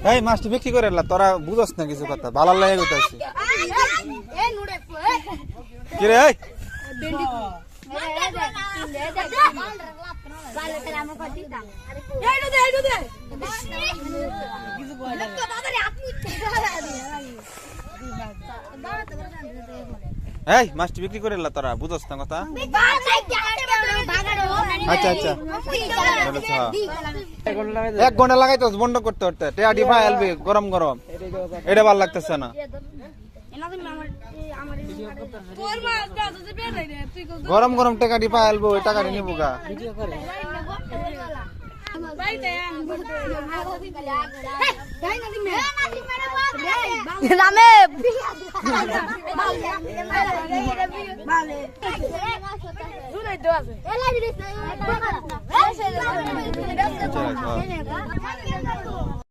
এই মাছটি বিক্রি করে এলা তোরা বুঝস না কিছু কথা ভালো লাগে কইতাছি কি রে এই এই মাছটি বিক্রি করে এলা তোরা বুঝস না কথা আচ্ছা আচ্ছা 1 ঘন্টা লাগাইতেছ বন্ধ করতে করতে টেয়াডি ফাইলবি গরম গরম এটা ভালো লাগতেছে না গরম গরম টেকাডি ফাইলবো ওই টাকাটা নিবো গা